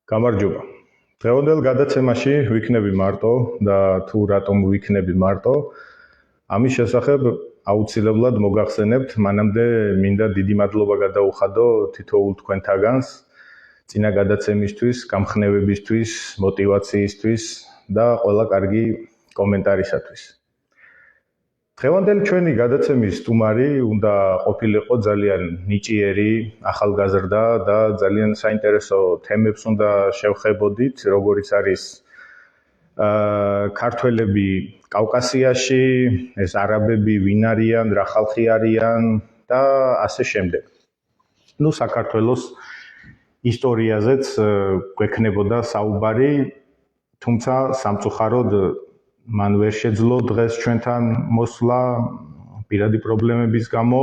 გამარჯობა. დღევანდელ გადაცემაში ვიქნები მარტო და თუ რატომ ვიქნები მარტო, ამის შესახებ აუცილებლად მოგახსენებთ, მანამდე მინდა დიდი მადლობა გადაუხადო თითოეულ თქვენთაგანს წინა გადაცემისთვის, გამხნევებისთვის, მოტივაციისთვის და ყველა კარგი კომენტარისათვის. დღევანდელი ჩვენი გადაცემის სტუმარი უნდა ყოფილიყო ძალიან ნიჭიერი, ახალგაზრდა და ძალიან საინტერესო თემებს უნდა შევხებოდით, როგორიც არის ქართველები კავკასიაში, ეს არაბები ვინ არიან, რა ხალხი არიან და ასე შემდეგ. საქართველოს ისტორიაზეც გვექნებოდა საუბარი, თუმცა სამწუხაროდ მან ვერ შეძლო დღეს ჩვენთან მოსვლა პირადი პრობლემების გამო,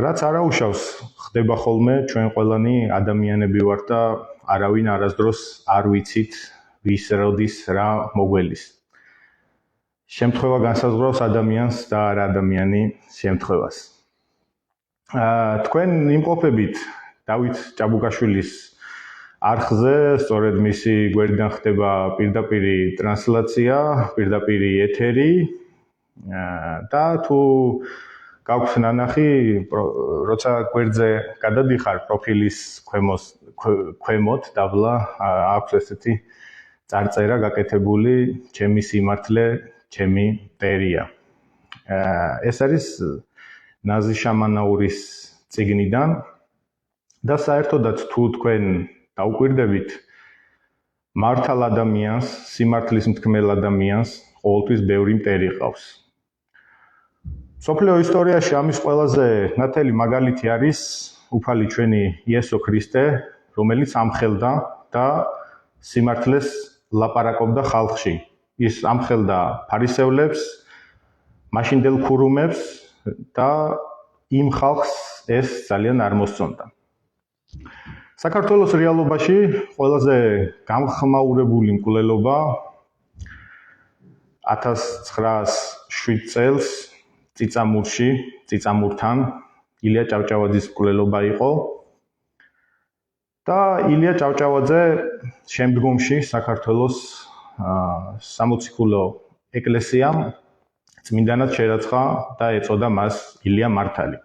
რაც არაუშავს, ხდება ხოლმე ჩვენ ყველანი ადამიანები ვართ და არავინ არასდროს არ ვიცით ვის როდის რა მოგველის. შემთხვევა განსაზღვრავს ადამიანს და არა ადამიანი შემთხვევას. თქვენ იმყოფებით დავით ჭაბუკაშვილის არხზე, სწორედ მისი გვერდიდან ხდება პირდაპირი ტრანსლაცია, პირდაპირი ეთერი და თუ გაქვთ ნანახი, როცა გვერდზე გადადიხარ პროფილის ქვემოთ დაბლა აქვს ესეთი წარწერა გაკეთებული ჩემი სიმართლე, ჩემი მტერია. ეს არის ნაზი შამანაურის წიგნიდან და საერთოდაც თუ თქვენ დაუკვირდებით მართალ ადამიანს, სიმართლის მთქმელ ადამიანს ყოველთვის ბევრი მტერი ყავს. მსოფლიო ისტორიაში ამის ყველაზე ნათელი მაგალითი არის უფალი ჩვენი იესო ქრისტე, რომელიც ამხელდა და სიმართლეს ლაპარაკობდა ხალხში. ის ამხელდა ფარისევლებს, მაშინდელ ქურუმებს და იმ ხალხს ეს ძალიან არ მოსწონდა. საქართველოს რეალობაში ყველაზე გამხმაურებული მკვლელობა 1907 წელს წიწამურთან ილია ჭავჭავაძის მკვლელობა იყო და ილია ჭავჭავაძე შემდგომში საქართველოს სამოციქულო ეკლესიამ წმინდანად შერაცხა და ეწოდა მას ილია მართალი.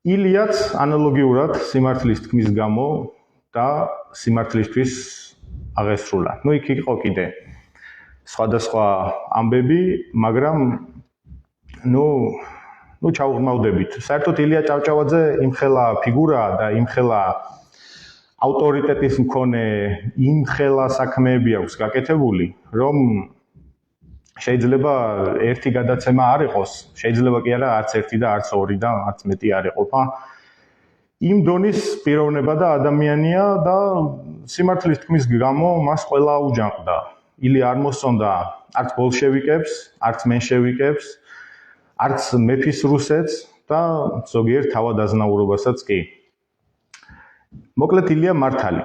ილიაც ანალოგიურად სიმართლის თქმის გამო და სიმართლისთვის აღესრულა. იქ იყო კიდე სხვადასხვა ამბები, მაგრამ ჩავღრმავდებით. საერთოდ ილია ჭავჭავაძე იმხელა ფიგურაა და იმხელა ავტორიტეტის მქონე, იმხელა საქმეები აქვს გაკეთებული, რომ შეიძლება ერთი გადაცემა არ იყოს, შეიძლება კი არა არც ერთი და არც ორი და არც მეტი არ ეყოფა. იმ დონის პიროვნება და ადამიანია და სიმართლის თქმის გამო მას ყველა აუჯანყდა. ილია არ მოსწონდა არც ბოლშევიკებს, არც მენშევიკებს, არც მეფის რუსეთს და ზოგიერთ თავადაზნაურობასაც კი. მოკლედ ილია მართალი.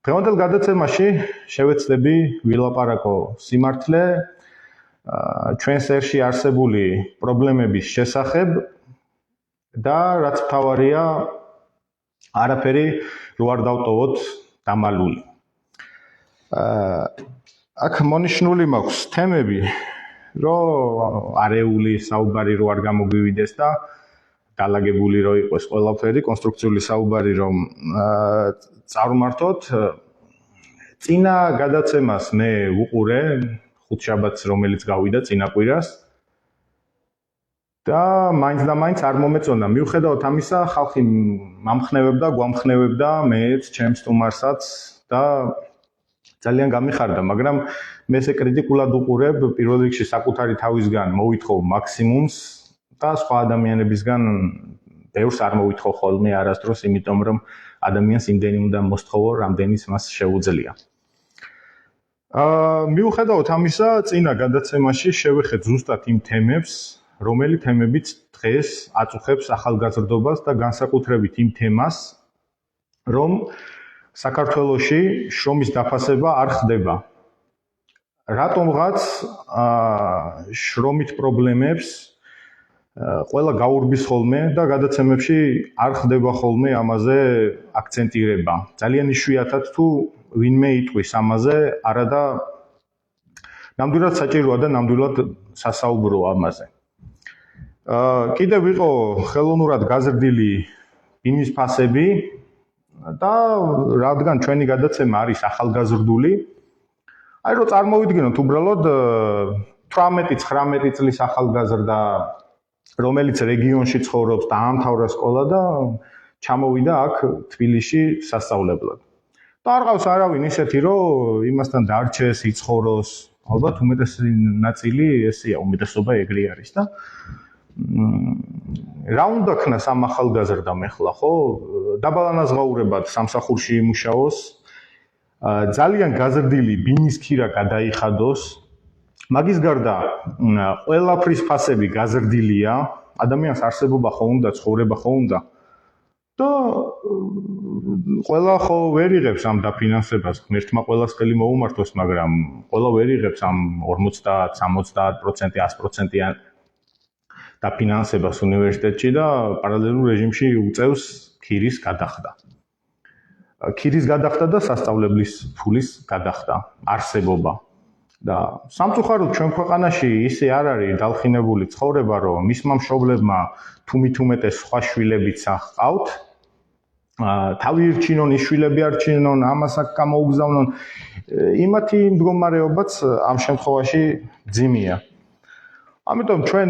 დღევანდელ გადაცემაში შევეცდები ვილაპარაკო სიმართლე, ჩვენს ერში არსებული პრობლემების შესახებ და რაც მთავარია, არაფერი რო არ დავტოვოთ დამალული. აქ მონიშნული მაქვს თემები, რომ არეული საუბარი რო არ გამოგვივიდეს და დალაგებული რო იყოს ყველაფერი, კონსტრუქციული საუბარი რომ წარმართოთ. წინა გადაცემას მე ვუყურე ხუთშაბათს, რომელიც გავიდა წინა კვირას და მაინც და მაინც არ მომეწონა. მიუხედავად ამისა, ხალხი მამხნევებდა, გვამხნევებდა მეც, ჩემს სტუმარსაც და ძალიან გამიხარდა, მაგრამ მე ესე კრიტიკულად უყურებ, პირველ რიგში საკუთარი თავისგან მოვითხოვ მაქსიმუმს და სხვა ადამიანებისგან ბევრს არ მოვითხოვ ხოლმე არასდროს, იმიტომ რომ ადამიანს იმდენი უნდა მოსთხოვო, რამდენიც მას შეუძლია. მიუხედავად ამისა, წინა გადაცემაში შევეხეთ ზუსტად იმ თემებს, რომელი თემებიც დღეს აწუხებს ახალგაზრდობას და განსაკუთრებით იმ თემას, რომ საქართველოში შრომის დაფასება არ ხდება. რატომღაც შრომით პრობლემებს ყველა გაურბის ხოლმე და გადაცემებში არ ხდება ხოლმე ამაზე აქცენტირება. ძალიან იშვიათად თუ ვინმე იტყვის ამაზე, არადა ნამდვილად საჭიროა და ნამდვილად სასაუბრო ამაზე. კიდევ იყო ხელოვნურად გაზრდილი ბინის ფასები და რადგან ჩვენი გადაცემა არის ახალგაზრდული, აი რომ წარმოვიდგინოთ უბრალოდ 18-19 წლის ახალგაზრდა, რომელიც რეგიონში ცხოვრობს და აამთავრა სკოლა და ჩამოვიდა აქ თბილისში სასწავლებლად. და არ ყავს არავინ ისეთი, რომ იმასთან დარჩეს, იცხოვროს, ალბათ უმეტესი ნაწილი ესეა, უმეტესობა ეგრე არის და რა უნდა ქნას ამ ახალგაზრდამ ახლა, ხო? დაბალანაზღაურებად სამსახურში იმუშაოს, ძალიან გაზრდილი ბინის ქირა გადაიხადოს, მაგის გარდა ყველაფრის ფასები გაზრდილია, ადამიანს არსებობა ხო უნდა, ცხოვრება ხო უნდა და ყველა ხო ვერ იღებს ამ დაფინანსებას, ღმერთმა ყველას ხელი მოუმართოს, მაგრამ ყველა ვერ იღებს ამ 50, 70%, 100%-იან დაფინანსებას უნივერსიტეტში და პარალელურ რეჟიმში უწევს ქირის გადახდა. ქირის გადახდა და სასწავლებლის ფულის გადახდა, არსებობა. და სამწუხაროდ ჩვენ ქვეყანაში ისე არ არის დალხინებული ცხოვრება, რომ მისმა მშობლებმა თუმით-უმეტეს სხვა შვილებიც ჰყავთ, თავი ირჩინონ, ის შვილები არჩინონ, ამას აქ გამოუგზავნონ, იმათი მდგომარეობაც ამ შემთხვევაში ძიმია. ამიტომ ჩვენ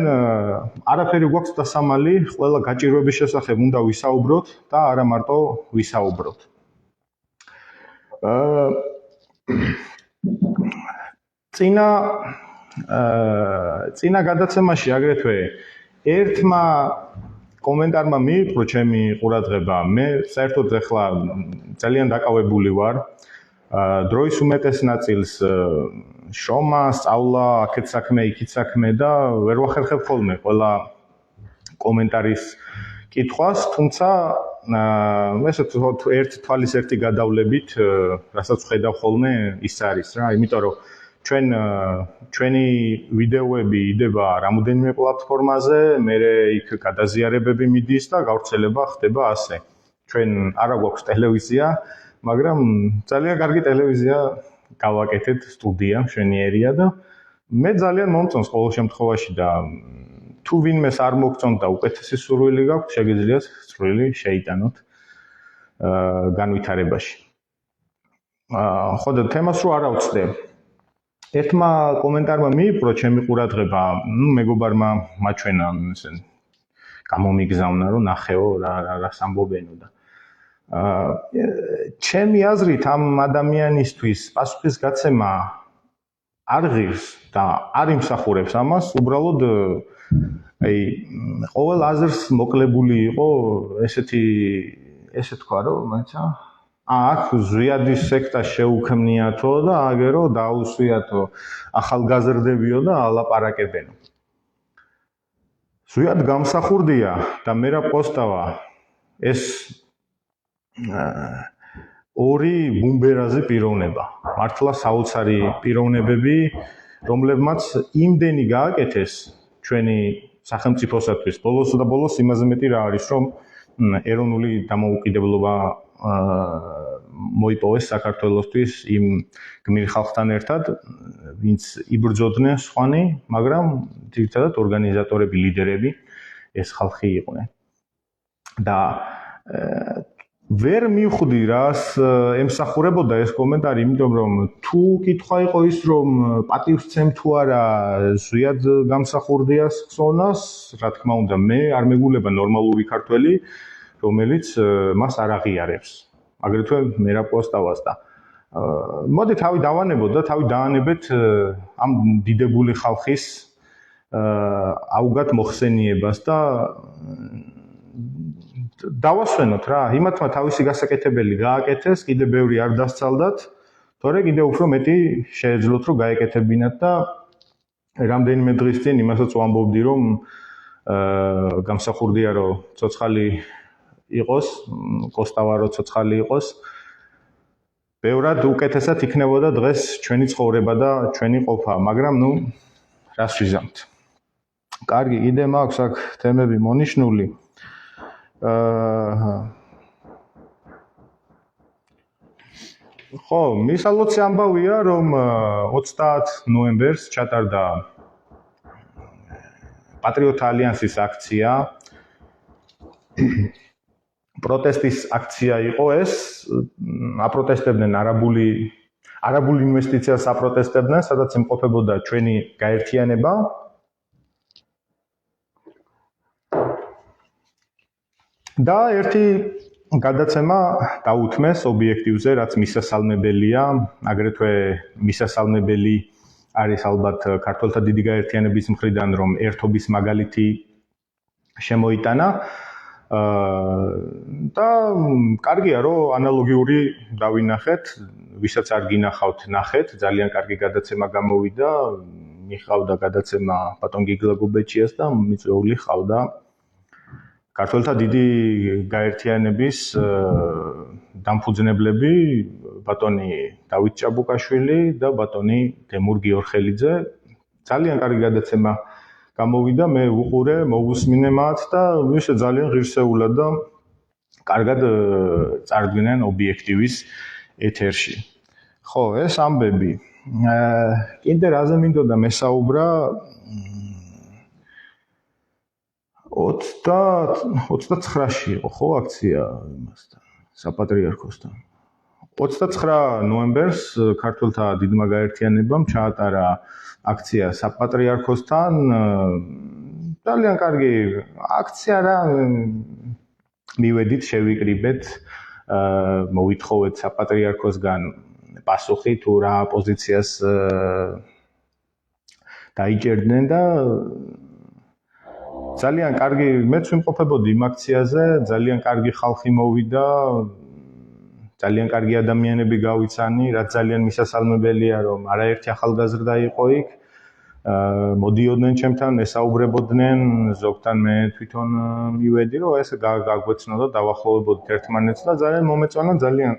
არაფერი გვაქვს დასამალი, ყველა გაჭირვების შესახებ უნდა ვისაუბროთ და არა მარტო ვისაუბროთ. წინა გადაცემაში აგრეთვე ერთმა კომენტარმა მიიპყრო ჩემი ყურადღება. მე საერთოდ ახლა ძალიან დაკავებული ვარ. დროის უმეტეს ნაწილს შრომა, სწავლა, აქეთ საქმე, იქით საქმე და ვერ ვახერხებ ხოლმე ყველა კომენტარის კითხვას, თუმცა ესე ერთ თვალის ერთი გადავლებით, რასაც ვხედავ ხოლმე, ის არის რა, იმიტომ რომ ჩვენი ვიდეოები იდება რამოდენიმე პლატფორმაზე, მე იქ გადაზიარებები მიდის და გავრცელება ხდება ასე. ჩვენ არა გვაქვს ტელევიზია, მაგრამ ძალიან კარგი ტელევიზია გავაკეთეთ, სტუდია მშვენიერია და მე ძალიან მომწონს ყოველ შემთხვევაში და თუ ვინმეს არ მოგწონთ და უკეთესი სურვილი გაქვთ, შეგიძლიათ სურვილი შეიტანოთ განვითარებაში. ხო და თემას რო არ ავწდე. ერთმა კომენტარმა მიიპყრო ჩემი ყურადღება, მეგობარმა მაჩვენა, გამომიგზავნა, რომ ნახეო რა სამბობენო და ჩემი აზრით ამ ადამიანისთვის პასუხის გაცემა არ ღირს და არ იმსახურებს ამას, უბრალოდ აი ყოველ აზრს მოკლებული იყო ესე თქვა რომ მაცა აქ ზვიადის სექტა შეუქმნიათო და აგერო დაუსვიათო ახალგაზრდებიო და ალაპარაკებენო. ზვიად გამსახურდია და მე რა პოსტავა ეს ორი ბუმბერაზი პიროვნება. მართლა საოცარი პიროვნებები, რომლებმაც იმდენი გააკეთეს ჩვენი სახელმწიფოსათვის. ბოლოს და ბოლოს იმაზე მეტი რა არის, რომ ეროვნული დამოუკიდებლობა მოიპოვეს საქართველოსთვის იმ გმირ ხალხთან ერთად, ვინც იბრძოდნენ სხვანი, მაგრამ ძირითადად ორგანიზატორები, ლიდერები ეს ხალხი იყვნენ. და ვერ მივხვდი რას ემსახურებოდა ეს კომენტარი, იმიტომ რომ თუ კითხვა იყო ის, რომ პატივსცემ თუ არა ზვიად გამსახურდიას ხსოვნას, რა თქმა უნდა, მე არ მეგულება ნორმალური ქართველი, რომელიც მას არ აღიარებს. აგრეთვე მე რა პოსტავას და მოდი თავი დავანებოთ და თავი დაანებეთ ამ დიდებული ხალხის აუგად მოხსენიებას და დავასვენოთ რა, იმათმა თავისი გასაკეთებელი გააკეთეს, კიდე ბევრი არ დასცალდათ, თორე კიდე უფრო მეტი შეეძლოთ რომ გაეკეთებინათ და რამდენიმე დღის წინ იმასაც ვამბობდი რომ გამსახურდია რომ ცოცხალი იყოს, კოსტავა რომ ცოცხალი იყოს, ბევრად უკეთესად იქნებოდა დღეს ჩვენი ცხოვრება და ჩვენი ყოფა, მაგრამ რას ვიზამთ. კარგი, კიდე მაქვს აქ თემები მონიშნული. ხო, მისალოცი ამბავია, რომ 30 ნოემბერს ჩატარდა პატრიოტთა ალიანსის აქცია. პროტესტის აქცია იყო ეს, აპროტესტებდნენ არაბული ინვესტიციას აპროტესტებდნენ, სადაც იმყოფებოდა ჩვენი გაერთიანება. და ერთი გადაცემა დაუთმეს ობიექტივზე, რაც მისასალმებელია, აგრეთვე მისასალმებელი არის ალბათ ქართველთა დიდი გაერთიანების მხრიდან, რომ ერთობის მაგალითი შემოიტანა. და კარგია, რომ ანალოგიური დავინახეთ, ვისაც არ გინახავთ, ნახეთ, ძალიან კარგი გადაცემა გამოვიდა, მიყავდა გადაცემა ბატონ გიგლაგობეჭიას და მიწვეული ყავდა ქართველთა დიდი გაერთიანების დამფუძნებლები, ბატონი დავით ჭაბუკაშვილი და ბატონი თემურ გიორხელიძე. ძალიან კარგი გადაცემა გამოვიდა, მე უყურე, მოვუსმინე მათ და ისე ძალიან ღირსეულად და კარგად წარდგნენ ობიექტივის ეთერში. ხო, ეს ამბები. კიდე რაზე მინდოდა მესაუბრა 29-ში იყო ხო აქცია იმასთან, საპატრიარქოსთან. 29 ნოემბერს ქართველთა დიდმა გაერთიანებამ ჩაატარა აქცია საპატრიარქოსთან. ძალიან კარგი აქცია რა, მივედით, შევიკრიბეთ, მოვითხოვეთ საპატრიარქოსგან პასუხი თუ რა პოზიციას დაიჭერდნენ და ძალიან კარგი, მეც ვიმყოფებოდი იმ აქციაზე, ძალიან კარგი ხალხი მოვიდა, ძალიან კარგი ადამიანები გავიცანი, რაც ძალიან მისასალმებელია, რომ არაერთი ახალგაზრდა იყო იქ. მოდიოდნენ ჩემთან, ესაუბრებოდნენ, ზოგთან მე თვითონ მივედი, რომ ეს გაგვეცნო და დავახლოვებოდით ერთმანეთს და ძალიან მომეწონა, ძალიან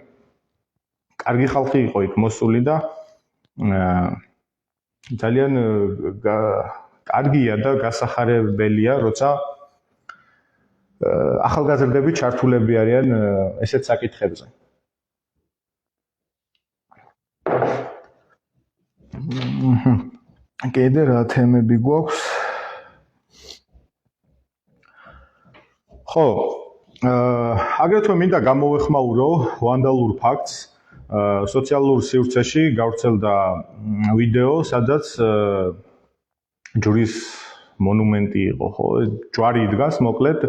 კარგი ხალხი იყო იქ მოსული და ძალიან კარგია და გასახარებელია, როცა ახალგაზრდები ჩართულები არიან ესეთ საკითხებზე. კიდე რა თემები გვაქვს? ხო, აგრეთვე მინდა გამოვეხმაურო ვანდალურ ფაქტს. სოციალურ სივრცეში გავრცელდა ვიდეო, სადაც ჯვრის მონუმენტი იყო, ხო, ჯვარი დგას, მოკლედ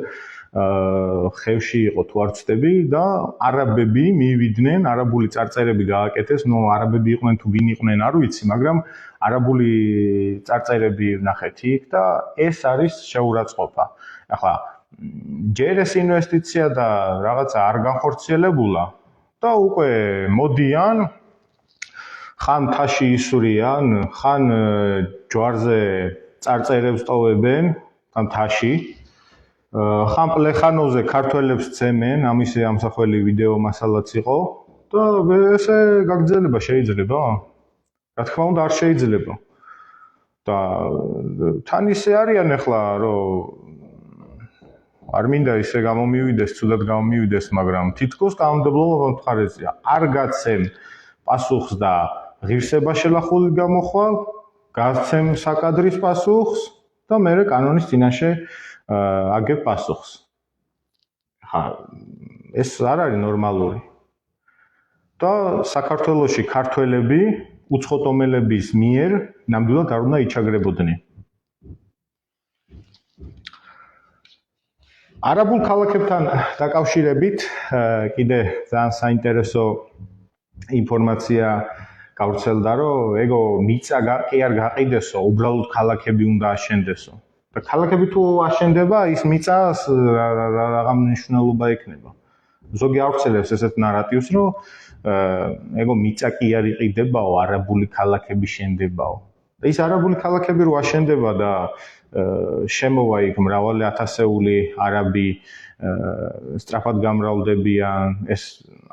ხევში იყო თუ არ ვცდები და არაბები მივიდნენ, არაბული წარწერები გააკეთეს, არაბები იყვნენ თუ ვინ იყვნენ არ ვიცი, მაგრამ არაბული წარწერები ვნახეთ იქ და ეს არის შეურაცხყოფა. ახლა ჯერ ეს ინვესტიცია და რაღაცა არ განხორციელებულა და უკვე მოდიან, ხან თაში ისვრიან, ხან ჯვარზე წარწერებს ტოვებენ, ხან თაში, ხან პლეხანოზე ქართველებს ცემენ, ამისი ამსახველი ვიდეო მასალაც იყო და ესე გაგრძელება შეიძლება? რა თქმა უნდა არ შეიძლება. და თან ისე არიან ახლა, რომ არ მინდა ისე გამომივიდეს, ცუდად გამომივიდეს, მაგრამ თითქოს კანონმდებლობა მხარეზეა. არ გაცემ პასუხს და ღირსება შელახული გამოხვალ, გაცემ საკადრის პასუხს და მერე კანონის წინაშე აგებ პასუხს. ხა ეს არ არის ნორმალური. და საქართველოში ქართველები უცხოტომელების მიერ ნამდვილად არ უნდა იჩაგრებოდნენ. არაბულ ქალაქებთან დაკავშირებით კიდე ძალიან საინტერესო ინფორმაცია გავრცელდა, რომ ეგო მიწა კი არ გაყიდესო, უბრალოდ ქალაქები უნდა აშენდესო. და ქალაქები თუ აშენდება, ის მიწას რაღა მნიშვნელობა ექნება. ზოგი ავრცელებს ესეთ ნარატივს, რომ ეგო მიწა კი არ იყიდებაო, არაბული ქალაქები შენდებაო. და ის არაბული ქალაქები რო აშენდება და შემოვა იქ მრავალი ათასეული არაბი სწრაფად გამრავლდებიან, ეს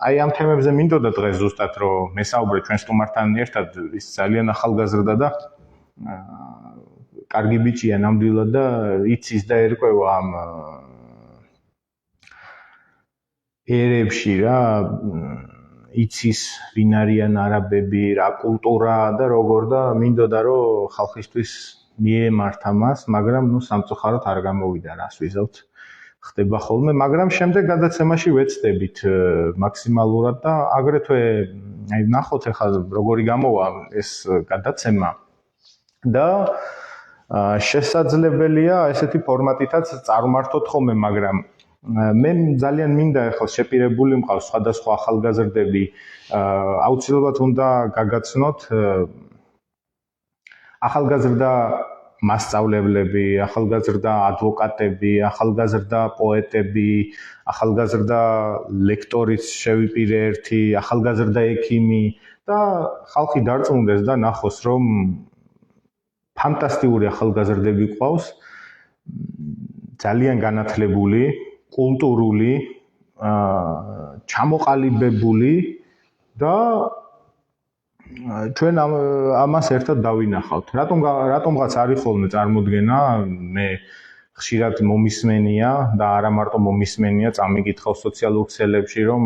აი ამ თემებზე მინდოდა დღეს ზუსტად რომ მესაუბრე ჩვენ სტუმართან ერთად, ის ძალიან ახალგაზრდა და კარგი ბიჭია ნამდვილად და იცის და ერკვევა ამ ერებში რა იცის ვინ არიან არაბები, რა კულტურა და როგორ და მინდოდა რომ ხალხისთვის მიემართა მას, მაგრამ სამწუხაროდ არ გამოვიდა რას ვიზავთ. ხდება ხოლმე, მაგრამ შემდეგ გადაცემაში ვეცდებით მაქსიმალურად და აგრეთვე ნახოთ ახლა როგორი გამოვა ეს გადაცემა და შესაძლებელია ესეთი ფორმატითაც წარმართოთ ხოლმე, მაგრამ მე ძალიან მინდა ახლა შეპირებული მყავს სხვადასხვა ახალგაზრდები აუცილებლად უნდა გაგაცნოთ ახალგაზრდა მასწავლებლები, ახალგაზრდა ადვოკატები, ახალგაზრდა პოეტები, ახალგაზრდა ლექტორიც შევიპირე ერთი, ახალგაზრდა ექიმი და ხალხი დარწმუნდეს და ნახოს რომ ფანტასტიკური ახალგაზრდები ყავს, ძალიან განათლებული, კულტურული, ჩამოყალიბებული და ჩვენ ამას ერთად დავინახავთ. რატომღაც არის ხოლმე წარმოდგენა, მე ხშირად მომისმენია და არა მარტო მომისმენია, წამიკითხავ სოციალურ ქსელებში, რომ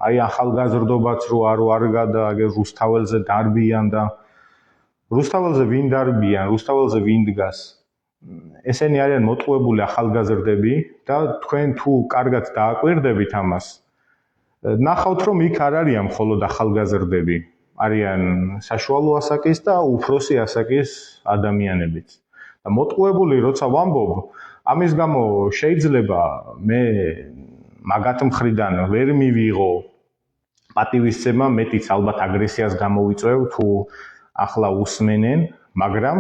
აი ახალგაზრდობაც რო არ გადააგე რუსთაველზე დარბიან და რუსთაველზე ვინ დარბიან, რუსთაველზე ვინ დგას? ესენი არიან მოტყუებული ახალგაზრდები და თქვენ თუ კარგად დააკვირდებით ამას, ნახავთ რომ იქ არ არიან მხოლოდ ახალგაზრდები, არიან საშუალო ასაკის და უფროსი ასაკის ადამიანებიც. და მოტყუებული როცა ვამბობ, ამის გამო შეიძლება მე მაგათ მხრიდან ვერ მივიღო პატივისცემა, მეტიც ალბათ აგრესიას გამოვიწვევ თუ ახლა უსმენენ, მაგრამ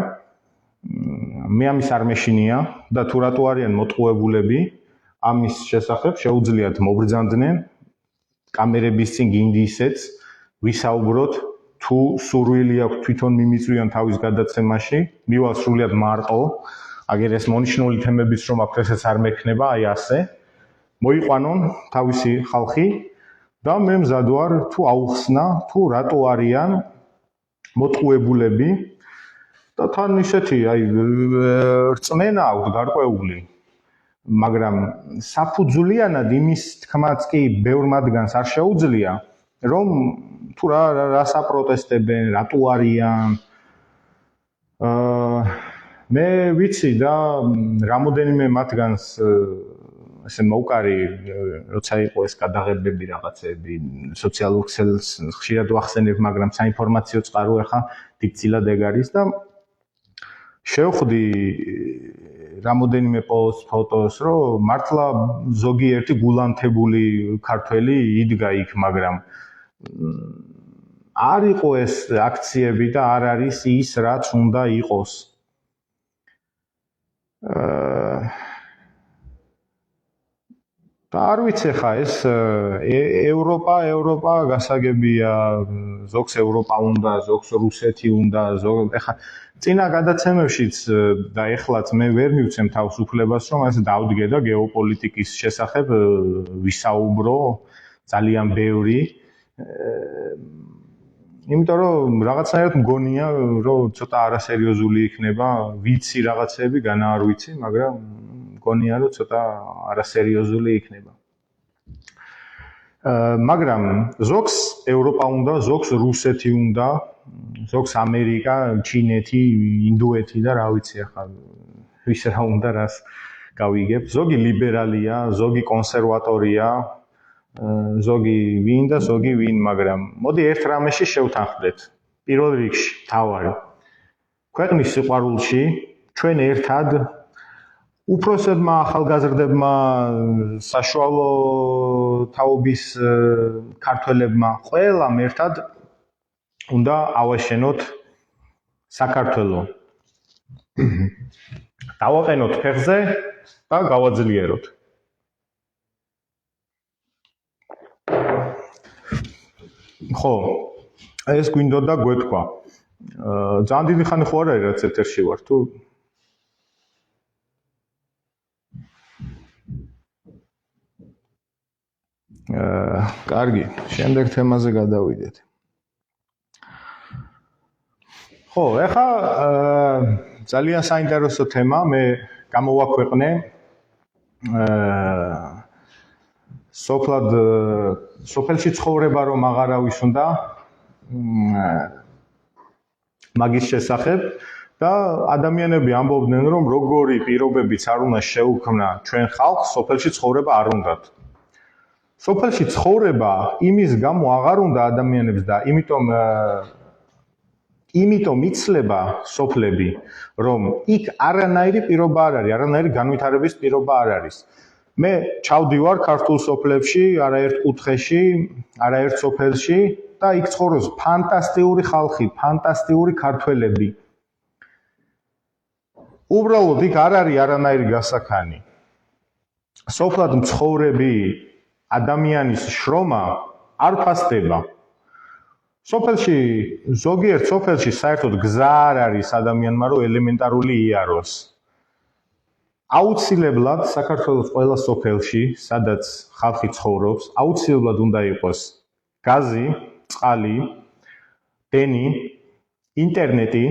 მე ამის არ მეშინია და თუ რატო არიან მოტყუებულები, ამის შესახებ შეუძლიათ მობრძანდნენ კამერების წინ გინდი ისეც ვისაუბროთ თუ სურვილი აქვს თვითონ მიმიწვიან თავის გადაცემაში, მივალ სრულიად მარტო, აგერ ეს მონიშნული თემებიც რომ აქვს ესეც არ მექნება, აი ასე. მოიყვანონ თავისი ხალხი და მე მზად ვარ თუ აუხსნა, თუ რატო არიან მოტყუებულები და თან ისეთი აი რწმენა აქვს გარკვეული, მაგრამ საფუძვლიანად იმის თქმაც კი ბევრ მათგანს არ შეუძლია, რომ თუ რას აპროტესტებენ, რატო არიან. მე ვიცი და რამოდენიმე მათგანს ესე მოვკარი, როცა იყო ეს გადაღებები რაღაცები, სოციალურ ქსელს ხშირად ვახსენებ, მაგრამ საინფორმაციო წყარო ახლა დიდწილად ეგ არის და შევხვდი რამოდენიმე პოსტ ფოტოს, რომ მართლა ზოგიერთი გულანთებული ქართველი იდგა იქ, მაგრამ არ იყო ეს აქციები და არ არის ის, რაც უნდა იყოს. და არ ვიცი ხა ეს ევროპა გასაგებია, ზოგს ევროპა უნდა, ზოგს რუსეთი უნდა, ხა წინა გადაცემებშიც და ეხლაც მე ვერ მივცემ თავს უფლებას, რომ ასე დავდგე და გეოპოლიტიკის შესახებ ვისაუბრო ძალიან ბევრი. იმიტომ რომ რაღაცნაირად მგონია, რომ ცოტა არასერიოზული იქნება, ვიცი რაღაცები, განა არ ვიცი, მაგრამ მგონია, რომ ცოტა არასერიოზული იქნება. მაგრამ ზოგს ევროპა უნდა, ზოგს რუსეთი უნდა, ზოგს ამერიკა, ჩინეთი, ინდოეთი და რა ვიცი ახლა ვის რა უნდა რას გავიგებ. ზოგი ლიბერალია, ზოგი კონსერვატორია, ზოგი ვინ და ზოგი ვინ, მაგრამ მოდი ერთ რამეში შევთანხმდეთ. პირველ რიგში თავარი. ქვეყნის სიყვარულში ჩვენ ერთად უფროსებმა, ახალგაზრდებმა, საშუალო თაობის ქართველებმა, ყველამ ერთად უნდა ავაშენოთ საქართველო. დავაყენოთ ფეხზე და გავაძლიეროთ. ხო, ეს გვინდოდა გვეთქვა. ძალიან დიდი ხანი ხო არ არის რაც ეთერში ვარ, თუ კარგი, შემდეგ თემაზე გადავიდეთ. ხო, ეხა ძალიან საინტერესო თემა, მე გამოვაქვეყნე სოფელში ცხოვრება რომ აღარავის უნდა მაგის შესახებ და ადამიანები ამბობდნენ რომ როგორი პირობებიც არ უნდა შეუქმნა ჩვენ ხალხს სოფელში ცხოვრება არ უნდათ. სოფელში ცხოვრება იმის გამო აღარ უნდა ადამიანებს და იმიტომ იცლება სოფლები რომ იქ არანაირი პირობა არ არის, არანაირი განვითარების პირობა არ არის. მე ჩავდივარ ქართულ სოფლებში, არაერთ კუთხეში, არაერთ სოფელში და იქ ცხოვრობს ფანტასტიკური ხალხი, ფანტასტიკური ქართველები. უბრალოდ იქ არ არის არანაირი გასახანი. სოფლად მცხოვრები ადამიანის შრომა არ ფასდება. სოფელში, ზოგიერთ სოფელში საერთოდ გზა არ არის ადამიანმა რომ ელემენტარული იაროს. აუცილებლად საქართველოს ყველა სოფელში, სადაც ხალხი ცხოვრობს, აუცილებლად უნდა იყოს გაზი, წყალი, დენი, ინტერნეტი,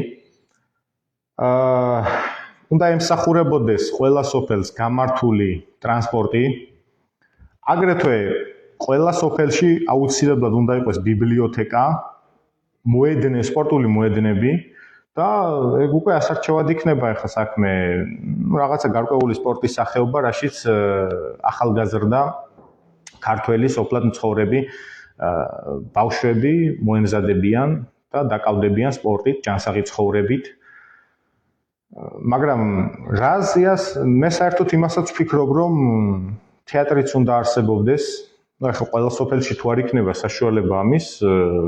უნდა ემსახურებოდეს ყველა სოფელს გამართული ტრანსპორტი, აგრეთვე ყველა სოფელში აუცილებლად უნდა იყოს ბიბლიოთეკა, მოედნე, სპორტული მოედნები და ეგ უკვე ასარჩევად იქნება ახლა საქმე, რაღაცა გარკვეული სპორტის სახეობა, რაშიც ახალგაზრდა ქართველი სოფლად მცხოვრები ბავშვები მოემზადებიან და დაკავდებიან სპორტით, ჯანსაღი ცხოვრებით. მაგრამ რა აზიას მე საერთოდ იმასაც ვფიქრობ, რომ თეატრიც უნდა არსებობდეს. ახლა ყველა სოფელში თუ არ იქნება საშუალება ამის,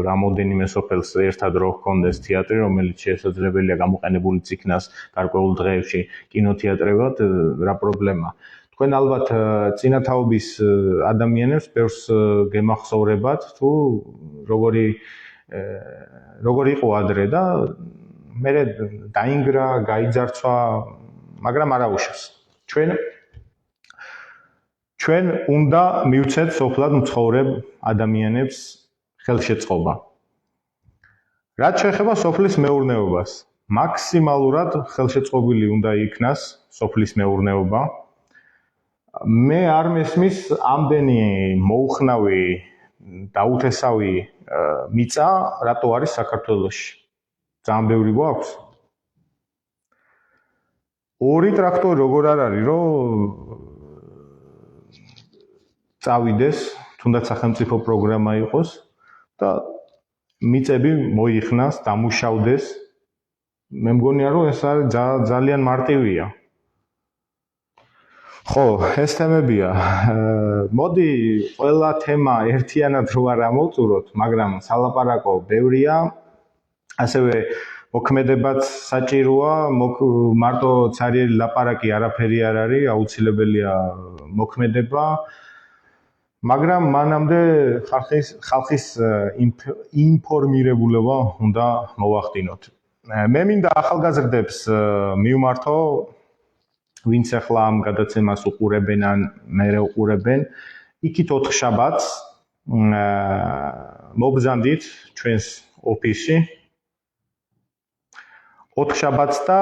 რამოდენიმე სოფელს ერთად რო ჰქონდეს თეატრი, რომელიც შესაძლებელია გამოყენებულიც იქნას გარკვეულ დღეებში კინოთეატრებად, რა პრობლემა. თქვენ ალბათ წინათაობის ადამიანებს ბევრს გემახსოვრებათ, თუ როგორი იყო ადრე და მერე დაინგრა, გაიძარცვა, მაგრამ არა უშავს. ჩვენ უნდა მივცეთ სოფლად მცხოვრებ ადამიანებს ხელშეწყობა. რაც შეეხება სოფლის მეურნეობას, მაქსიმალურად ხელშეწყობილი უნდა იქნას სოფლის მეურნეობა. მე არ მესმის ამდენი მოუხნავი დაუთესავი მიწა, რატო არის საქართველოში. ძალიან ბევრი გვაქვს. ორი ტრაქტორი როგორ არ არის, რომ წავიდეს, თუნდაც სახელმწიფო პროგრამა იყოს და მიწები მოიხნას, დამუშავდეს. მე მგონია, რომ ეს არის ძალიან მარტივია. ხო, ეს თემებია. მოდი ყველა თემა ერთიანად რო არ ამოვწუროთ, მაგრამ სალაპარაკო ბევრია. ასევე მოქმედებაც საჭიროა, მარტო ცარიელი ლაპარაკი არაფერი არ არის, აუცილებელია მოქმედება. მაგრამ მანამდე ხალხის ინფორმირებულობა უნდა მოვახდინოთ. მე მინდა ახალგაზრდებს მივმართო, ვინც ახლა ამ გადაცემას უყურებენ ან მერე უყურებენ, იქით 4 შაბათს მობრძანდით ჩვენს ოფისში. 4 შაბათს და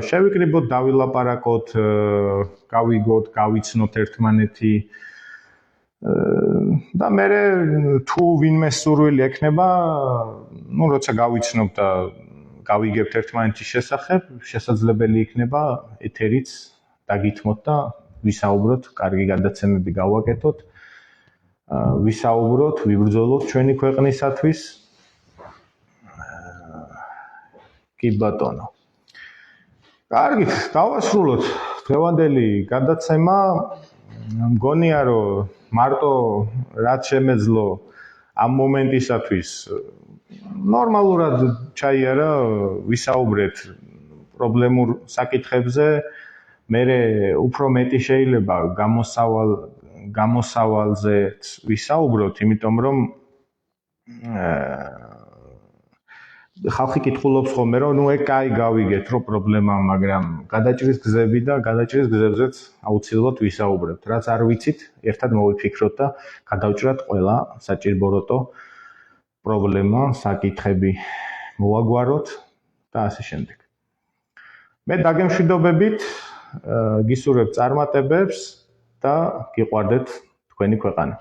შევიკრიბოთ, დავილაპარაკოთ, გავიგოთ, გავიცნოთ ერთმანეთი. და მე თუ ვინმე სურვილი ექნება, როცა გავიცნობ და გავიგებთ ერთმანეთის შესახებ, შესაძლებელი იქნება ეთერიც დაგითმოთ და ვისაუბროთ, კარგი გადაცემები გავაკეთოთ, ვისაუბროთ, ვიბრძოლოთ ჩვენი ქვეყნისათვის. კი ბატონო. კარგით, დავასრულოთ დღევანდელი გადაცემა. მგონია, რომ მარტო რაც შემეძლო ამ მომენტისათვის ნორმალურად ჩაიარა, ვისაუბრეთ პრობლემურ საკითხებზე. მე უფრო მეტი შეიძლება გამოსავალზე ვისაუბროთ, იმიტომ რომ ხალხი კითხულობს ხოლმე, რომ ნუ ეგ კაი გავიგეთ, რომ პრობლემაა, მაგრამ გადაჭრის გზები და გადაჭრის გზებზეც აუცილებლად ვისაუბრებთ. რაც არ ვიცით, ერთად მოვიფიქროთ და გადავჭრათ ყველა საჭიროებო პრობლემა, საკითხები მოვაგვაროთ და ასე შემდეგ. მე დაგემშვიდობებით, გისურვებთ წარმატებებს და გიყვარდეთ თქვენი ქვეყანა.